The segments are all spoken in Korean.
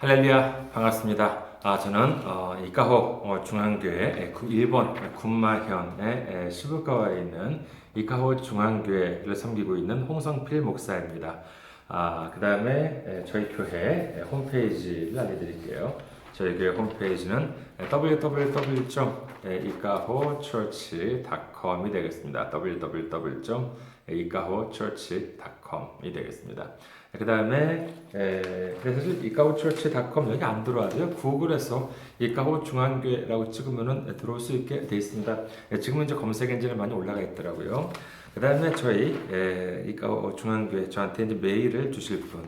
할렐루야, 반갑습니다. 저는 이카호 중앙교회 일본 군마현의 시부가와에 있는 이카호 중앙교회를 섬기고 있는 홍성필 목사입니다. 그 다음에 저희 교회 홈페이지를 알려드릴게요. 저희 교회 홈페이지는 www.ikahochurch.com이 되겠습니다. www.ikahochurch.com이 되겠습니다. 그 다음에 그래서 이카호처치.com 여기 안 들어와도요. 구글에서 이카호 중앙교회라고 찍으면은 들어올 수 있게 되어 있습니다. 지금은 이제 검색 엔진에 많이 올라가 있더라고요. 그 다음에 저희 이카호 중앙교회 저한테 이제 메일을 주실 분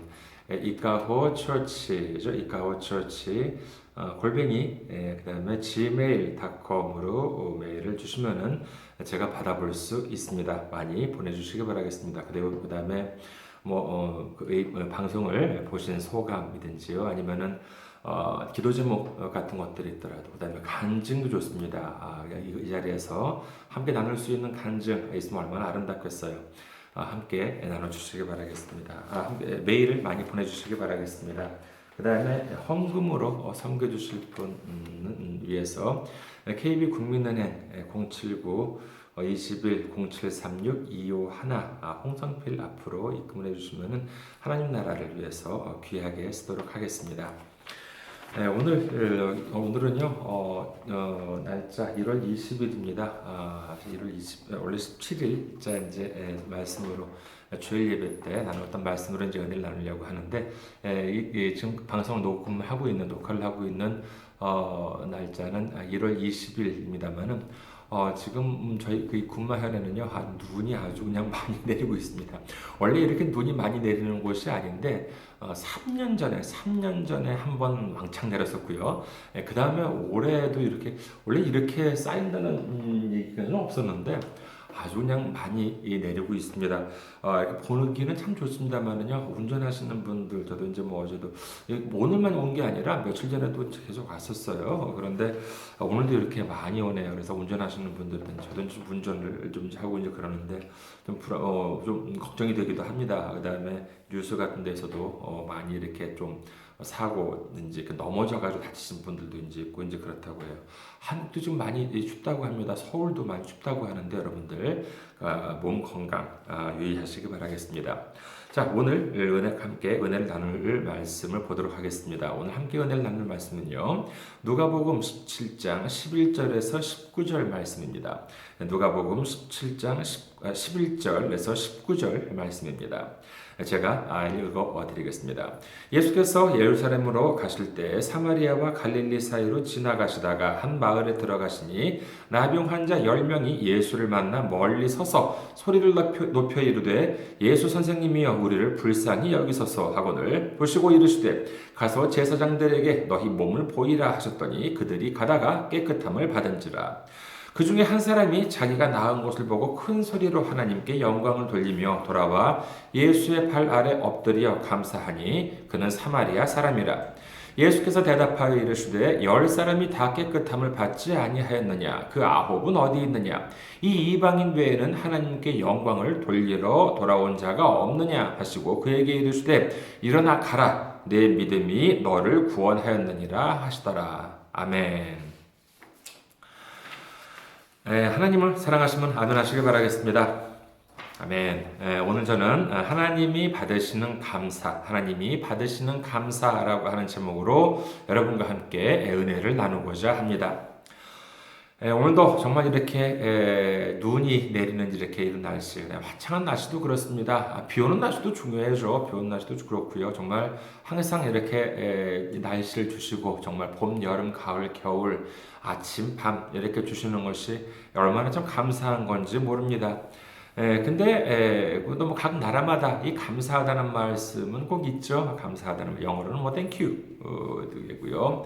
이카호처치죠. 이카호처치 골뱅이 그 다음에 gmail.com으로 메일을 주시면은 제가 받아볼 수 있습니다. 많이 보내주시기 바라겠습니다. 그리고 그 다음에 방송을 보신 소감이든지요, 아니면은 기도 제목 같은 것들이 있더라도, 그 다음에 간증도 좋습니다. 이 자리에서 함께 나눌 수 있는 간증 있으면 얼마나 아름답겠어요. 함께 나눠주시기 바라겠습니다. 메일을 많이 보내주시기 바라겠습니다. 그 다음에 헌금으로 섬겨주실 분 위해서 KB 국민은행 079 21 0736 251 홍성필 앞으로 입금을 해주시면 하나님 나라를 위해서 귀하게 쓰도록 하겠습니다. 오늘은요 날짜 1월 20일입니다. 1월 20 원래 17일자 이제 말씀으로 주일 예배 때 나눴던 말씀으로 이제 은혜를 나누려고 하는데 지금 방송을 녹화를 하고 있는 날짜는 1월 20일입니다만은 지금 저희 그 군마현에는요 눈이 아주 그냥 많이 내리고 있습니다. 원래 이렇게 눈이 많이 내리는 곳이 아닌데 3년 전에 한 번 왕창 내렸었고요. 그 다음에 올해도 원래 이렇게 쌓인다는 얘기는 없었는데 아주 그냥 많이 내리고 있습니다. 이렇게 보기는 참 좋습니다만은요, 운전하시는 분들, 저도 이제 어제도, 오늘만 온 게 아니라 며칠 전에도 계속 왔었어요. 그런데 오늘도 이렇게 많이 오네요. 그래서 운전하시는 분들은 저도 좀 운전을 좀 하고 이제 그러는데 좀 걱정이 되기도 합니다. 그 다음에 뉴스 같은 데서도 많이 이렇게 좀 사고 이제 넘어져가지고 다치신 분들도 이제 있고 이제 그렇다고 해요. 한국도 지금 많이 춥다고 합니다. 서울도 많이 춥다고 하는데 여러분들 몸 건강 유의하시기 바라겠습니다. 자, 오늘 함께 은혜를 나눌 말씀을 보도록 하겠습니다. 오늘 함께 은혜를 나눌 말씀은요, 누가복음 17장 11절에서 19절 말씀입니다. 누가복음 17장 11절에서 19절 말씀입니다. 제가 읽어드리겠습니다. 예수께서 예루살렘으로 가실 때 사마리아와 갈릴리 사이로 지나가시다가 한 마을에 들어가시니 나병 환자 10명이 예수를 만나 멀리 서서 소리를 높여 이르되 예수 선생님이여 우리를 불쌍히 여기소서 하거늘 보시고 이르시되 가서 제사장들에게 너희 몸을 보이라 하셨더니 그들이 가다가 깨끗함을 받은지라. 그 중에 한 사람이 자기가 나은 것을 보고 큰 소리로 하나님께 영광을 돌리며 돌아와 예수의 발 아래 엎드려 감사하니 그는 사마리아 사람이라. 예수께서 대답하여 이르시되 10사람이 다 깨끗함을 받지 아니하였느냐? 그 9은 어디 있느냐? 이 이방인 외에는 하나님께 영광을 돌리러 돌아온 자가 없느냐? 하시고 그에게 이르시되 일어나 가라. 내 믿음이 너를 구원하였느니라 하시더라. 아멘. 하나님을 사랑하시면 아멘하시길 바라겠습니다. 아멘. 오늘 저는 하나님이 받으시는 감사라고 하는 제목으로 여러분과 함께 은혜를 나누고자 합니다. 오늘도 정말 이렇게 눈이 내리는 이런 날씨, 화창한 날씨도 그렇습니다. 비 오는 날씨도 중요해죠. 비 오는 날씨도 그렇고요. 정말 항상 이렇게 날씨를 주시고 정말 봄, 여름, 가을, 겨울, 아침, 밤 이렇게 주시는 것이 얼마나 참 감사한 건지 모릅니다. 근데 각 나라마다 이 감사하다는 말씀은 꼭 있죠. 감사하다는 영어로는 thank you 되고요.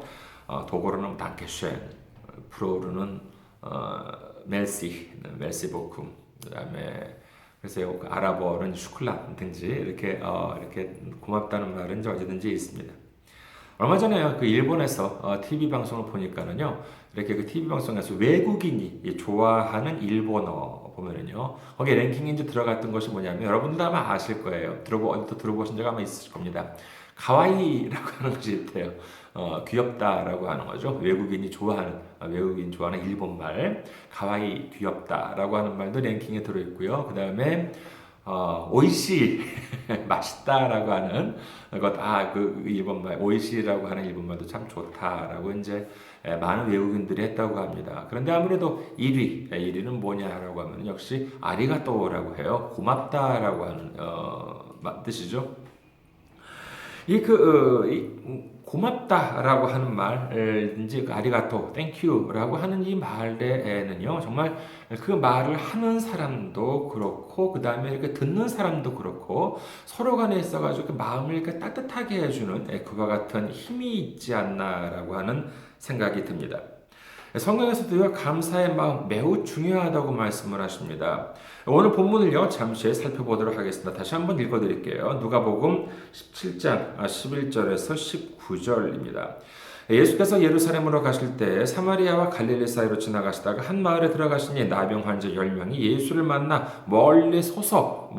독어로는 dankeschön. 프로로는 멜시 보쿰. 그다음에 그래서 아랍어는 슈클라든지 이렇게 고맙다는 말은 어디든지 있습니다. 얼마 전에 그 일본에서 TV 방송을 보니까는요, 이렇게 그 TV 방송에서 외국인이 좋아하는 일본어 보면은요, 거기에 랭킹인지 들어갔던 것이 뭐냐면 여러분들 아마 아실 거예요. 어디서 들어보신 적 아마 있을 겁니다. 가와이라고 하는 것이 있대요. 귀엽다라고 하는 거죠. 외국인 좋아하는 일본말, 가와이, 귀엽다라고 하는 말도 랭킹에 들어있고요. 그 다음에 오이시, 맛있다라고 하는 것, 그 일본말, 오이시라고 하는 일본말도 참 좋다라고 이제 많은 외국인들이 했다고 합니다. 그런데 아무래도 1위는 뭐냐라고 하면 역시 아리가또라고 해요. 고맙다라고 하는 뜻이죠. 고맙다라고 하는 말, 이제 아리가또, 땡큐라고 하는 이 말에는요, 정말 그 말을 하는 사람도 그렇고, 그 다음에 이렇게 듣는 사람도 그렇고, 서로 간에 있어가지고 마음을 이렇게 따뜻하게 해주는 그와 같은 힘이 있지 않나라고 하는 생각이 듭니다. 성경에서도요, 감사의 마음 매우 중요하다고 말씀을 하십니다. 오늘 본문을요, 잠시 살펴보도록 하겠습니다. 다시 한번 읽어드릴게요. 누가복음 17장 11절에서 19절입니다. 예수께서 예루살렘으로 가실 때 사마리아와 갈릴리 사이로 지나가시다가 한 마을에 들어가시니 나병 환자 10명이 예수를 만나 멀리 서서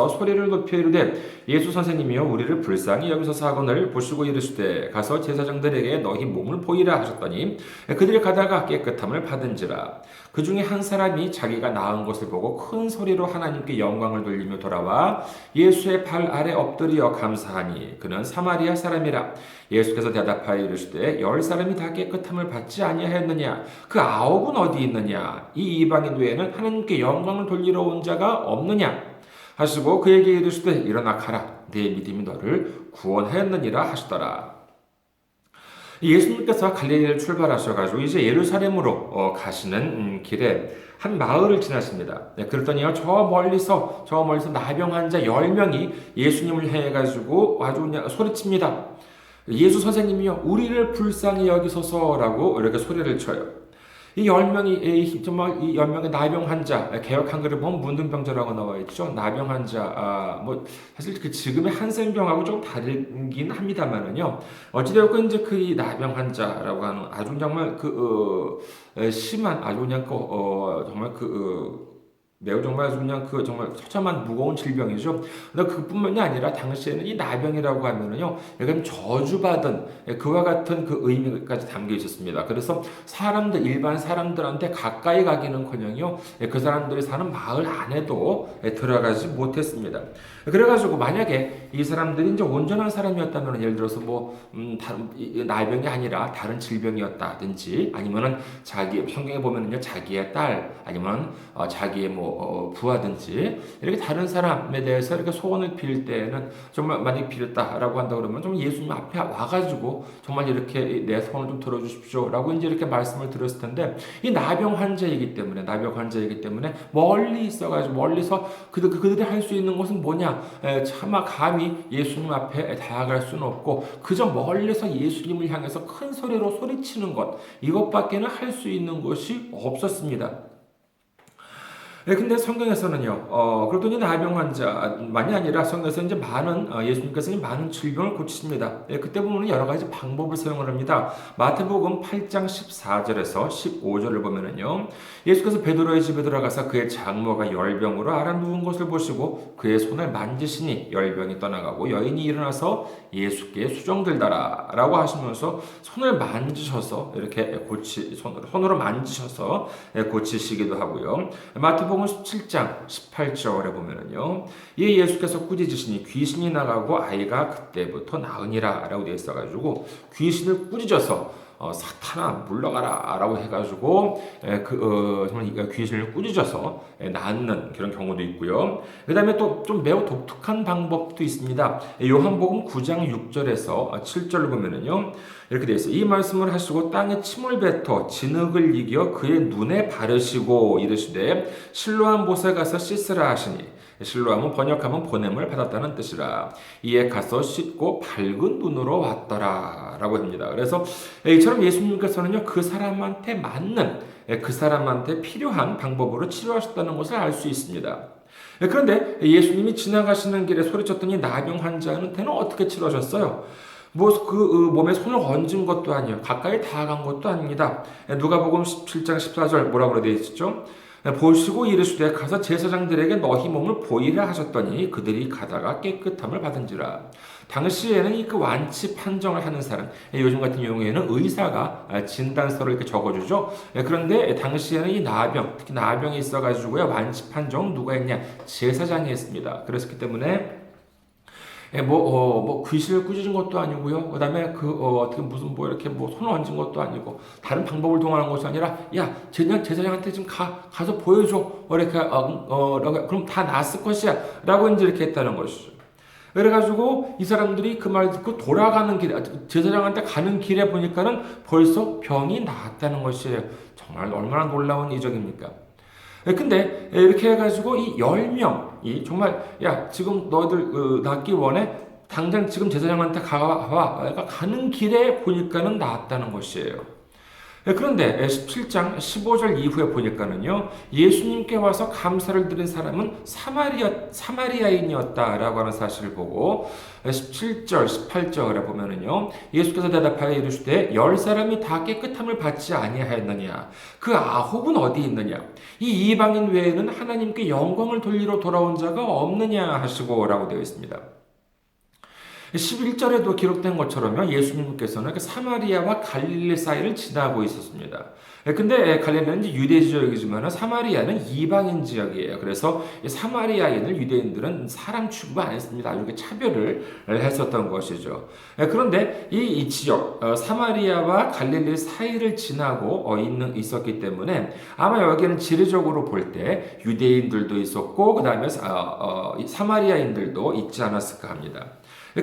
소리를 높여 이르되 예수 선생님이여 우리를 불쌍히 여기소서 하거늘 보시고 이르시되 가서 제사장들에게 너희 몸을 보이라 하셨더니 그들이 가다가 깨끗함을 받은지라. 그 중에 한 사람이 자기가 나은 것을 보고 큰 소리로 하나님께 영광을 돌리며 돌아와 예수의 발 아래 엎드려 감사하니 그는 사마리아 사람이라. 예수께서 대답하여 이르시되 10사람이 다 깨끗함을 받지 아니하였느냐? 그 9은 어디 있느냐? 이 이방인 외에는 하나님께 영광을 돌리러 온 자가 없느냐? 하시고 그에게 이르시되 일어나 가라. 네 믿음이 너를 구원하였느니라 하시더라. 예수님께서 갈릴리를 출발하셔가지고 이제 예루살렘으로 가시는 길에 한 마을을 지나십니다. 그랬더니요, 저 멀리서 나병 환자 10명이 예수님을 향해 가지고 아주 그냥 소리칩니다. 예수 선생님이요, 우리를 불쌍히 여기소서라고 이렇게 소리를 쳐요. 이 10명이, 정말 이 10명의 나병 환자, 개역 한글을 보면 문둥병자라고 나와 있죠. 나병 환자, 사실 그 지금의 한센병하고 좀 다르긴 합니다만은요. 어찌되었건 이제 그 나병 환자라고 하는 아주 정말 심한, 아주 그냥 정말 매우 정말 그냥 정말 처참한 무거운 질병이죠. 근데 그뿐만이 아니라 당시에는 이 나병이라고 하면은요, 약간 저주받은 그와 같은 그 의미까지 담겨 있었습니다. 그래서 일반 사람들한테 가까이 가기는커녕요, 그 사람들이 사는 마을 안에도 들어가지 못했습니다. 그래가지고 만약에 이 사람들이 이제 온전한 사람이었다면, 예를 들어서 나병이 아니라 다른 질병이었다든지, 아니면은 성경에 보면은요, 자기의 딸, 아니면 자기의 부하든지 이렇게 다른 사람에 대해서 이렇게 소원을 빌 때에는 정말 만약 빌었다라고 한다 그러면 좀 예수님 앞에 와가지고 정말 이렇게 내 소원을 좀 들어주십시오라고 이제 이렇게 말씀을 드렸을 텐데, 이 나병 환자이기 때문에 멀리서 그들이 할 수 있는 것은 뭐냐? 차마 감히 예수님 앞에 다가갈 수는 없고 그저 멀리서 예수님을 향해서 큰 소리로 소리치는 것, 이것밖에는 할 수 있는 것이 없었습니다. 근데 성경에서는요, 그러더니 나병 환자만이 아니라 성경에서 이제 예수님께서 많은 질병을 고치십니다. 그때 보면 여러 가지 방법을 사용을 합니다. 마태복음 8장 14절에서 15절을 보면은요, 예수께서 베드로의 집에 들어가서 그의 장모가 열병으로 앓아 누운 것을 보시고 그의 손을 만지시니 열병이 떠나가고 여인이 일어나서 예수께 수종들더라 라고 하시면서 손을 만지셔서 이렇게 손으로 만지셔서 고치시기도 하고요. 마태복음 17장 18절에 보면은요, 예수께서 꾸짖으시니 귀신이 나가고 아이가 그때부터 나으니라 라고 되어 있어가지고 귀신을 꾸짖어서 사탄아 물러가라 라고 해가지고 정말 귀신을 꾸짖어서 낫는 그런 경우도 있고요. 그 다음에 또 좀 매우 독특한 방법도 있습니다. 요한복음 9장 6절에서 7절을 보면은요, 이렇게 되어 있어요. 이 말씀을 하시고 땅에 침을 뱉어 진흙을 이겨 그의 눈에 바르시고 이르시되 실로암 못에 가서 씻으라 하시니, 실로암은 번역하면 보냄을 받았다는 뜻이라. 이에 가서 씻고 밝은 눈으로 왔더라 라고 합니다. 그래서 이처럼 예수님께서는요, 그 사람한테 필요한 방법으로 치료하셨다는 것을 알 수 있습니다. 그런데 예수님이 지나가시는 길에 소리쳤더니 나병 환자한테는 어떻게 치료하셨어요? 몸에 손을 얹은 것도 아니에요. 가까이 다가간 것도 아닙니다. 누가복음 17장 14절 뭐라고 되어 있죠? 보시고 이르시되 가서 제사장들에게 너희 몸을 보이라 하셨더니 그들이 가다가 깨끗함을 받은지라. 당시에는 이 그 완치 판정을 하는 사람, 요즘 같은 경우에는 의사가 진단서를 이렇게 적어주죠. 그런데 당시에는 이 나병, 특히 나병이 있어가지고요, 완치 판정 누가 했냐? 제사장이 했습니다. 그랬기 때문에 귀신을 꾸짖은 것도 아니고요. 그 다음에 어떻게 무슨 이렇게 손을 얹은 것도 아니고, 다른 방법을 동원한 것이 아니라, 야, 제사장한테 좀 가서 보여줘. 이렇게, 그럼 다 낫을 것이야. 라고 이제 이렇게 했다는 것이죠. 그래가지고 이 사람들이 그 말 듣고 돌아가는 길에, 제사장한테 가는 길에 보니까는 벌써 병이 나았다는 것이에요. 정말 얼마나 놀라운 이적입니까? 근데 이렇게 해가지고 이 10명이 정말 야 지금 너희들 낫기 원해? 당장 지금 제사장한테 가봐. 그러니까 가는 길에 보니까는 나았다는 것이에요. 그런데 17장 15절 이후에 보니까는요, 예수님께 와서 감사를 드린 사람은 사마리아인이었다라고 하는 사실을 보고, 17절, 18절에 보면은요, 예수께서 대답하여 이르시되 10사람이 다 깨끗함을 받지 아니하였느냐? 그 9은 어디 있느냐? 이 이방인 외에는 하나님께 영광을 돌리러 돌아온 자가 없느냐 하시고 라고 되어 있습니다. 11절에도 기록된 것처럼요, 예수님께서는 사마리아와 갈릴리 사이를 지나고 있었습니다. 근데 갈릴리는 이제 유대 지역이지만 사마리아는 이방인 지역이에요. 그래서 사마리아인을 유대인들은 사람 취급 안 했습니다. 아주 차별을 했었던 것이죠. 그런데 이 지역, 사마리아와 갈릴리 사이를 지나고 있었기 때문에 아마 여기는 지리적으로 볼 때 유대인들도 있었고, 그 다음에 사마리아인들도 있지 않았을까 합니다.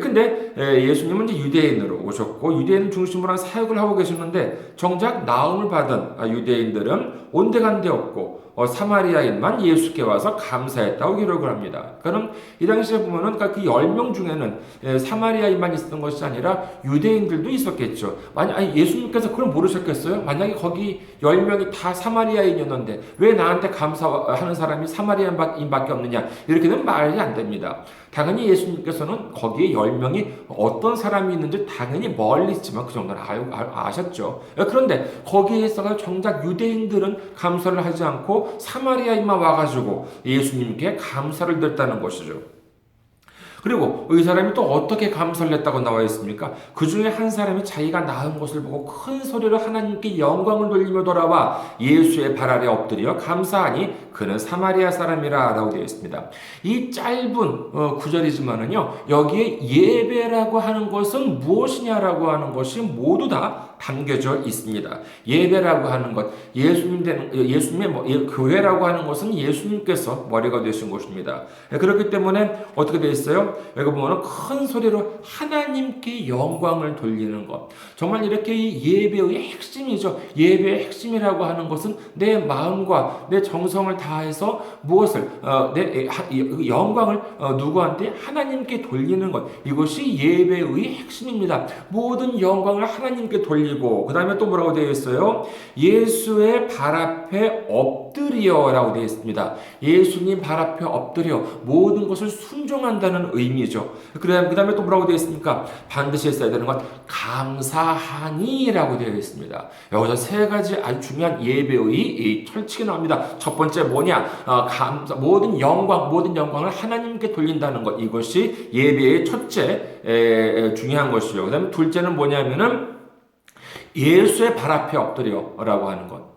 근데 예수님은 이제 유대인으로 오셨고 유대인 중심으로 한 사역을 하고 계셨는데 정작 나음을 받은 유대인들은 온데간데 없고 사마리아인만 예수께 와서 감사했다고 기록을 합니다. 그럼 이 당시에 보면은 그 10명 중에는 사마리아인만 있었던 것이 아니라 유대인들도 있었겠죠. 만약 예수님께서 그걸 모르셨겠어요? 만약에 거기 10명이 다 사마리아인이었는데 왜 나한테 감사하는 사람이 사마리아인밖에 없느냐? 이렇게는 말이 안 됩니다. 당연히 예수님께서는 거기에 10명이 어떤 사람이 있는지 당연히 멀리 있지만 그 정도는 아셨죠. 그런데 거기에 있어서 정작 유대인들은 감사를 하지 않고 사마리아인만 와가지고 예수님께 감사를 드렸다는 것이죠. 그리고 이 사람이 또 어떻게 감사를 했다고 나와 있습니까? 그 중에 한 사람이 자기가 낳은 것을 보고 큰 소리로 하나님께 영광을 돌리며 돌아와 예수의 발 아래 엎드려 감사하니 그는 사마리아 사람이라 라고 되어 있습니다. 이 짧은 구절이지만은요, 여기에 예배라고 하는 것은 무엇이냐라고 하는 것이 모두 다 담겨져 있습니다. 예배라고 하는 것, 예수님의 교회라고 하는 것은 예수님께서 머리가 되신 것입니다. 그렇기 때문에 어떻게 되어 있어요? 여기 보면 큰 소리로 하나님께 영광을 돌리는 것. 정말 이렇게 이 예배의 핵심이죠. 예배의 핵심이라고 하는 것은 내 마음과 내 정성을 다해서 무엇을 내 영광을 누구한테 하나님께 돌리는 것. 이것이 예배의 핵심입니다. 모든 영광을 하나님께 돌리고 그 다음에 또 뭐라고 되어 있어요? 예수의 발 앞에 엎드려라고 되어 있습니다. 예수님 발 앞에 엎드려 모든 것을 순종한다는 의미죠. 그 다음에 또 뭐라고 되어 있습니까? 반드시 했어야 되는 건 감사하니라고 되어 있습니다. 여기서 세 가지 아주 중요한 예배의 철칙이 나옵니다. 첫 번째 뭐냐? 모든 영광을 하나님께 돌린다는 것. 이것이 예배의 첫째 중요한 것이죠. 그 다음에 둘째는 뭐냐면은 예수의 발 앞에 엎드려라고 하는 것.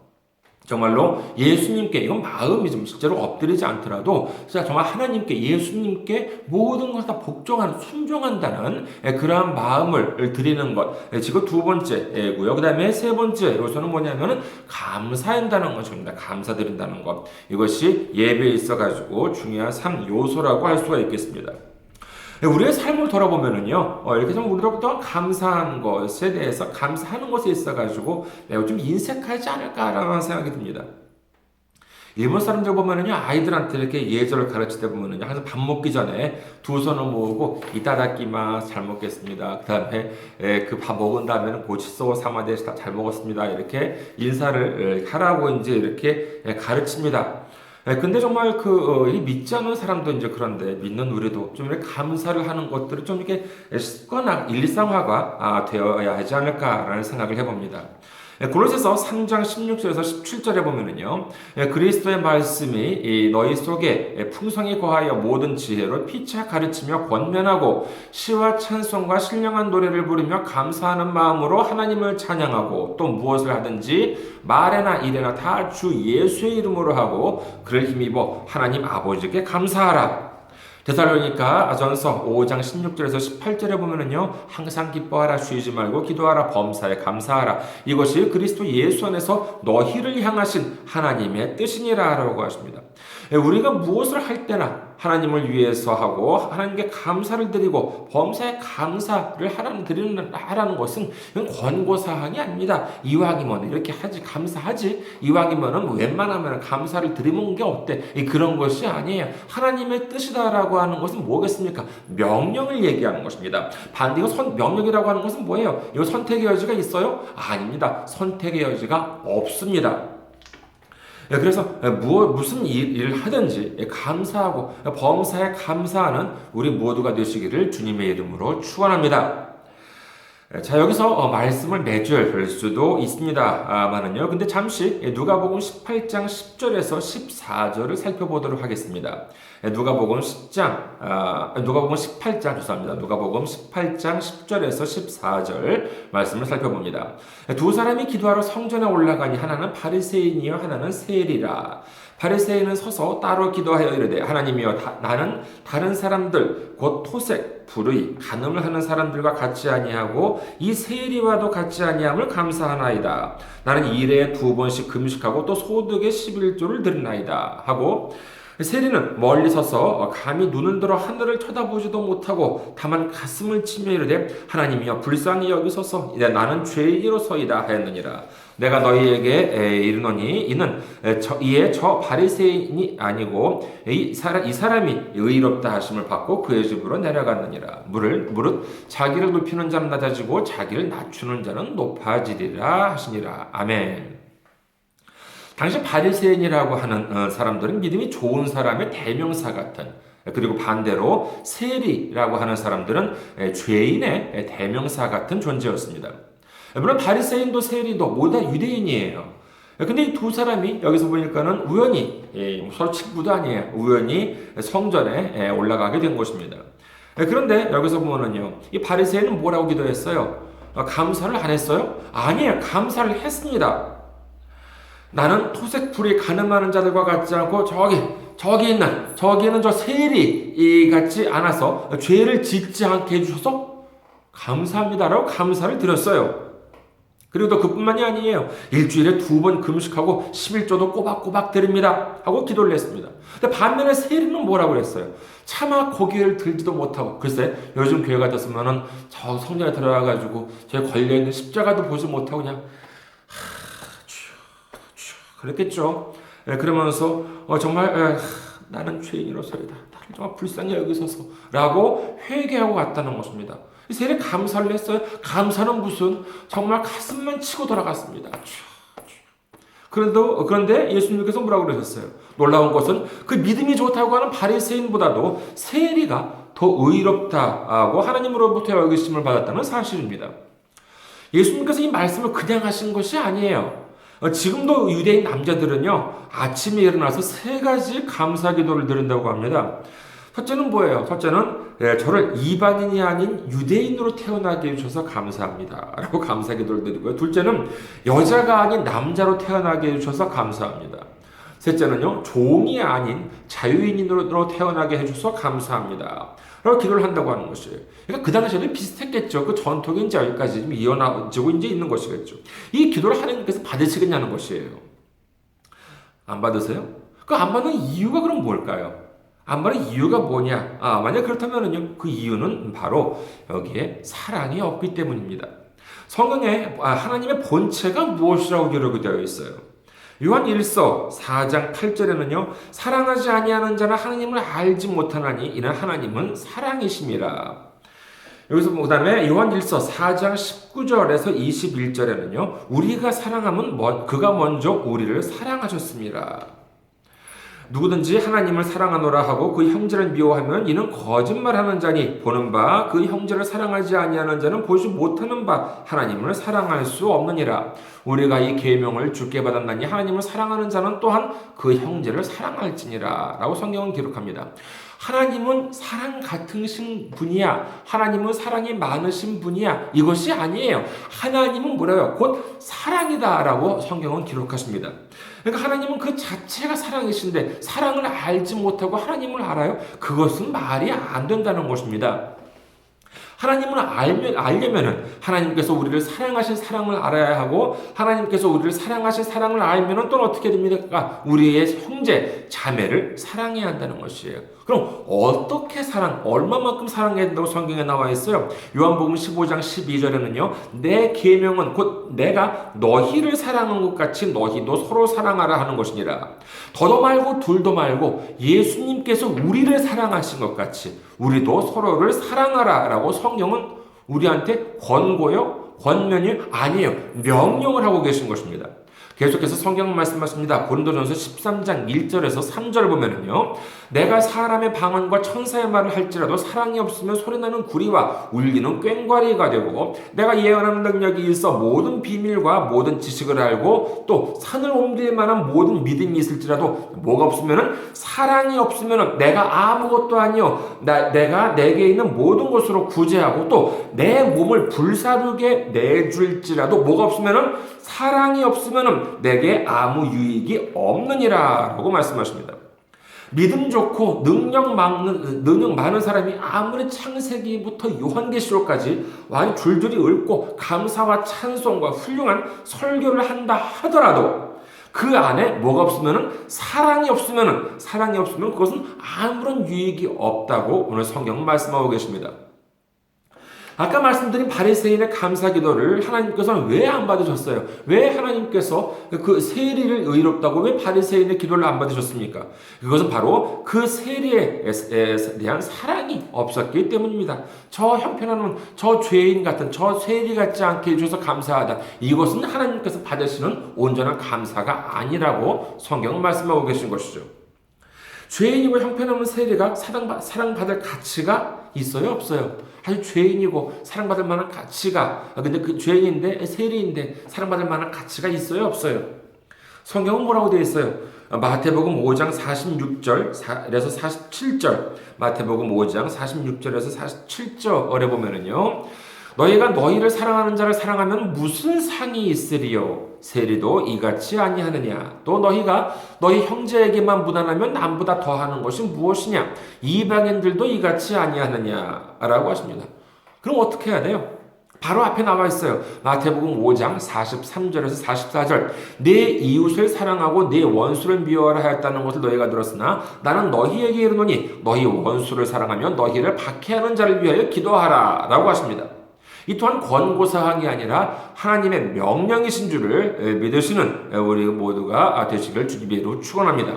정말로 예수님께, 이건 마음이죠. 실제로 엎드리지 않더라도 진짜 정말 하나님께, 예수님께 모든 것을 다 복종하는, 순종한다는 그러한 마음을 드리는 것. 지금 두 번째고요. 그 다음에 세 번째로서는 뭐냐면은 감사한다는 것입니다. 감사드린다는 것. 이것이 예배에 있어가지고 중요한 3요소라고 할 수가 있겠습니다. 우리의 삶을 돌아보면은요, 이렇게 좀 우리로부터 감사한 것에 대해서, 감사하는 것에 있어가지고 매우 좀 인색하지 않을까라는 생각이 듭니다. 일본 사람들 보면은요, 아이들한테 이렇게 예절을 가르칠 때 보면은요, 항상 밥 먹기 전에 두 손을 모으고, 이따다키마스 잘 먹겠습니다. 그 다음에 그 밥 먹은 다음에는 고치소 사마데시 잘 먹었습니다. 이렇게 인사를 하라고 이제 이렇게 가르칩니다. 근데 정말 믿지 않는 사람도 이제 그런데 믿는 우리도 좀 이렇게 감사를 하는 것들을 좀 이렇게 습관화, 일상화가 되어야 하지 않을까라는 생각을 해봅니다. 골로새서 3장 16절에서 17절에 보면은요, 그리스도의 말씀이 너희 속에 풍성히 거하여 모든 지혜로 피차 가르치며 권면하고 시와 찬송과 신령한 노래를 부르며 감사하는 마음으로 하나님을 찬양하고 또 무엇을 하든지 말에나 일에나 다 주 예수의 이름으로 하고 그를 힘입어 하나님 아버지께 감사하라. 데살로니가 전서 5장 16절에서 18절에 보면은요, 항상 기뻐하라, 쉬지 말고 기도하라, 범사에 감사하라. 이것이 그리스도 예수 안에서 너희를 향하신 하나님의 뜻이니라라고 하십니다. 우리가 무엇을 할 때나 하나님을 위해서 하고 하나님께 감사를 드리고 범사에 감사를 하라는 것은 이건 권고사항이 아닙니다. 이왕이면 이렇게 하지, 감사하지. 이왕이면 웬만하면 감사를 드리는 게 어때? 그런 것이 아니에요. 하나님의 뜻이다라고 하는 것은 뭐겠습니까? 명령을 얘기하는 것입니다. 반대 명령이라고 하는 것은 뭐예요? 이거 선택의 여지가 있어요? 아닙니다. 선택의 여지가 없습니다. 그래서 무슨 일을 하든지 감사하고 범사에 감사하는 우리 모두가 되시기를 주님의 이름으로 축원합니다. 자, 여기서 말씀을 맺을 수도 있습니다만은요. 근데 잠시 누가복음 18장 10절에서 14절을 살펴보도록 하겠습니다. 누가복음 18장 죄송합니다. 누가복음 18장 10절에서 14절 말씀을 살펴봅니다. 두 사람이 기도하러 성전에 올라가니 하나는 바리새인이요 하나는 세리라. 바리새인은 서서 따로 기도하여 이르되 하나님이여 나는 다른 사람들 곧 토색, 불의, 간음을 하는 사람들과 같이 아니하고 이 세리와도 같이 아니함을 감사하나이다. 나는 일에 2번씩 금식하고 또 소득의 11조를 드리나이다 하고 세리는 멀리 서서 감히 눈을 들어 하늘을 쳐다보지도 못하고 다만 가슴을 치며 이르되 하나님이여 불쌍히 여기소서 나는 죄인으로서이다 하였느니라. 내가 너희에게 이르노니 이는 이에 저 바리새인이 아니고 이 사람이 의롭다 하심을 받고 그의 집으로 내려갔느니라. 무릇 자기를 높이는 자는 낮아지고 자기를 낮추는 자는 높아지리라 하시니라. 아멘. 당시 바리새인이라고 하는 사람들은 믿음이 좋은 사람의 대명사 같은, 그리고 반대로 세리라고 하는 사람들은 죄인의 대명사 같은 존재였습니다. 물론 바리새인도 세리도 모두 다 유대인이에요. 근데 이 두 사람이 여기서 보니까는 우연히 서로 친구도 아니에요. 우연히 성전에 올라가게 된 것입니다. 그런데 여기서 보면은요, 이 바리새인은 뭐라고 기도했어요? 감사를 안 했어요? 아니에요. 감사를 했습니다. 나는 토색 불이 가늠하는 자들과 같지 않고 저기는 저 세리 같지 않아서 죄를 짓지 않게 해주셔서 감사합니다라고 감사를 드렸어요. 그리고 또 그뿐만이 아니에요. 일주일에 2번 금식하고 11조도 꼬박꼬박 드립니다 하고 기도를 했습니다. 근데 반면에 세리는 뭐라고 그랬어요? 차마 고개를 들지도 못하고, 글쎄 요즘 교회 같았으면은 저 성전에 들어가가지고 저기 걸려있는 십자가도 보지 못하고 그냥 그랬겠죠. 그러면서 정말 나는 죄인으로서이다. 나를 정말 불쌍히 여기소서 라고 회개하고 갔다는 것입니다. 세례 감사를 했어요. 감사는 무슨 정말 가슴만 치고 돌아갔습니다. 그런데 예수님께서 뭐라고 그러셨어요? 놀라운 것은 그 믿음이 좋다고 하는 바리새인보다도 세리가 더 의롭다고 하나님으로부터 여기심을 받았다는 사실입니다. 예수님께서 이 말씀을 그냥 하신 것이 아니에요. 지금도 유대인 남자들은요, 아침에 일어나서 3가지 감사 기도를 드린다고 합니다. 첫째는 뭐예요? 첫째는 저를 이방인이 아닌 유대인으로 태어나게 해주셔서 감사합니다 라고 감사 기도를 드리고요. 둘째는 여자가 아닌 남자로 태어나게 해주셔서 감사합니다. 셋째는요, 종이 아닌 자유인으로 태어나게 해주셔서 감사합니다 라고 기도를 한다고 하는 것이에요. 그러니까 그 당시에는 비슷했겠죠. 그 전통이 이제 여기까지 좀 이어나지고 이제 있는 것이겠죠. 이 기도를 하나님께서 받으시겠냐는 것이에요. 안 받으세요? 그 안 받는 이유가 그럼 뭘까요? 안 받는 이유가 뭐냐? 만약 그렇다면요, 그 이유는 바로 여기에 사랑이 없기 때문입니다. 성경에 하나님의 본체가 무엇이라고 기록되어 있어요? 요한 1서 4장 8절에는요, 사랑하지 아니하는 자는 하나님을 알지 못하나니 이는 하나님은 사랑이심이라. 여기서 그 다음에 요한 1서 4장 19절에서 21절에는요, 우리가 사랑하면 그가 먼저 우리를 사랑하셨습니다. 누구든지 하나님을 사랑하노라 하고 그 형제를 미워하면 이는 거짓말하는 자니 보는 바 그 형제를 사랑하지 아니하는 자는 보지 못하는 바 하나님을 사랑할 수 없느니라. 우리가 이 계명을 주께 받았나니 하나님을 사랑하는 자는 또한 그 형제를 사랑할지니라 라고 성경은 기록합니다. 하나님은 사랑 같으신 분이야. 하나님은 사랑이 많으신 분이야. 이것이 아니에요. 하나님은 뭐래요? 곧 사랑이다라고 성경은 기록하십니다. 그러니까 하나님은 그 자체가 사랑이신데 사랑을 알지 못하고 하나님을 알아요? 그것은 말이 안 된다는 것입니다. 하나님을 알려면은 하나님께서 우리를 사랑하신 사랑을 알아야 하고 하나님께서 우리를 사랑하신 사랑을 알면은 또 어떻게 됩니까? 우리의 형제, 자매를 사랑해야 한다는 것이에요. 그럼 어떻게 얼마만큼 사랑해야 된다고 성경에 나와 있어요? 요한복음 15장 12절에는요. 내 계명은 곧 내가 너희를 사랑한 것 같이 너희도 서로 사랑하라 하는 것이니라. 더도 말고 둘도 말고 예수님께서 우리를 사랑하신 것 같이 우리도 서로를 사랑하라 라고 성경은 우리한테 권고요? 권면이 아니에요. 명령을 하고 계신 것입니다. 계속해서 성경 말씀하십니다. 고린도전서 13장 1절에서 3절 보면은요. 내가 사람의 방언과 천사의 말을 할지라도 사랑이 없으면 소리나는 구리와 울리는 꽹과리가 되고 내가 예언하는 능력이 있어 모든 비밀과 모든 지식을 알고 또 산을 옮길 만한 모든 믿음이 있을지라도 뭐가 없으면은 사랑이 없으면은 내가 아무것도 아니요. 내가 내게 있는 모든 것으로 구제하고 또 내 몸을 불사르게 내줄지라도 뭐가 없으면은 사랑이 없으면은 내게 아무 유익이 없느니라 라고 말씀하십니다. 믿음 좋고 능력 많은 사람이 아무리 창세기부터 요한계시록까지 완 줄줄이 읊고 감사와 찬송과 훌륭한 설교를 한다 하더라도 그 안에 뭐가 없으면 사랑이 없으면 그것은 아무런 유익이 없다고 오늘 성경은 말씀하고 계십니다. 아까 말씀드린 바리새인의 감사 기도를 하나님께서는 왜 안 받으셨어요? 왜 하나님께서 그 세리를 의롭다고 왜 바리새인의 기도를 안 받으셨습니까? 그것은 바로 그 세리에 대한 사랑이 없었기 때문입니다. 저 형편없는 저 죄인 같은 저 세리 같지 않게 해주셔서 감사하다. 이것은 하나님께서 받으시는 온전한 감사가 아니라고 성경은 말씀하고 계신 것이죠. 죄인이고 형편없는 세리가 사랑받을 가치가 있어요? 없어요? 아주 죄인이고 사랑받을 만한 가치가 근데 그 죄인인데 세리인데 사랑받을 만한 가치가 있어요? 없어요? 성경은 뭐라고 되어 있어요? 마태복음 5장 46절에서 47절 마태복음 5장 46절에서 47절에 보면은요 너희가 너희를 사랑하는 자를 사랑하면 무슨 상이 있으리요? 세리도 이같이 아니하느냐? 또 너희가 너희 형제에게만 무난하면 남보다 더하는 것이 무엇이냐? 이방인들도 이같이 아니하느냐? 라고 하십니다. 그럼 어떻게 해야 돼요? 바로 앞에 나와 있어요. 마태복음 5장 43절에서 44절 내 이웃을 사랑하고 내 원수를 미워하라 하였다는 것을 너희가 들었으나 나는 너희에게 이르노니 너희 원수를 사랑하며 너희를 박해하는 자를 위하여 기도하라 라고 하십니다. 이 또한 권고사항이 아니라 하나님의 명령이신 줄을 믿으시는 우리 모두가 되시길 주님으로 축원합니다.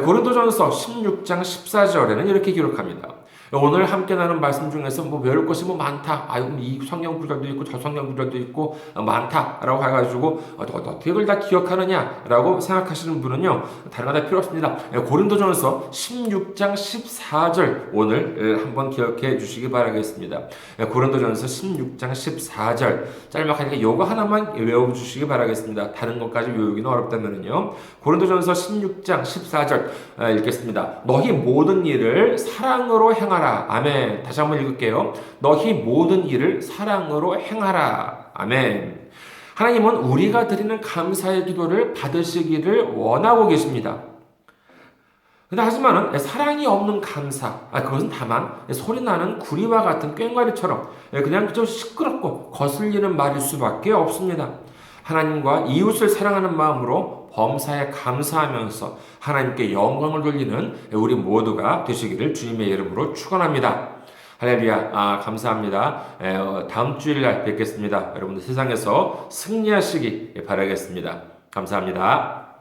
고린도전서 16장 14절에는 이렇게 기록합니다. 오늘 함께 나눈 말씀 중에서 배울 것이 많다. 이 성경 구절도 있고 저 성경 구절도 있고 많다라고 해가지고 어떻게 그걸 다 기억하느냐라고 생각하시는 분은요 다른 거 다 필요 없습니다. 고린도전서 16장 14절 오늘 한번 기억해 주시기 바라겠습니다. 고린도전서 16장 14절 짤막하니까 요거 하나만 외워주시기 바라겠습니다. 다른 것까지 외우기는 어렵다면요 고린도전서 16장 14절 읽겠습니다. 너희 모든 일을 사랑으로 행하라. 아멘. 다시 한번 읽을게요. 너희 모든 일을 사랑으로 행하라. 아멘. 하나님은 우리가 드리는 감사의 기도를 받으시기를 원하고 계십니다. 하지만 사랑이 없는 감사, 그것은 다만 소리나는 구리와 같은 꽹과리처럼 그냥 그저 시끄럽고 거슬리는 말일 수밖에 없습니다. 하나님과 이웃을 사랑하는 마음으로 범사에 감사하면서 하나님께 영광을 돌리는 우리 모두가 되시기를 주님의 이름으로 축원합니다. 할렐루야. 감사합니다. 다음 주일날 뵙겠습니다. 여러분들 세상에서 승리하시기 바라겠습니다. 감사합니다.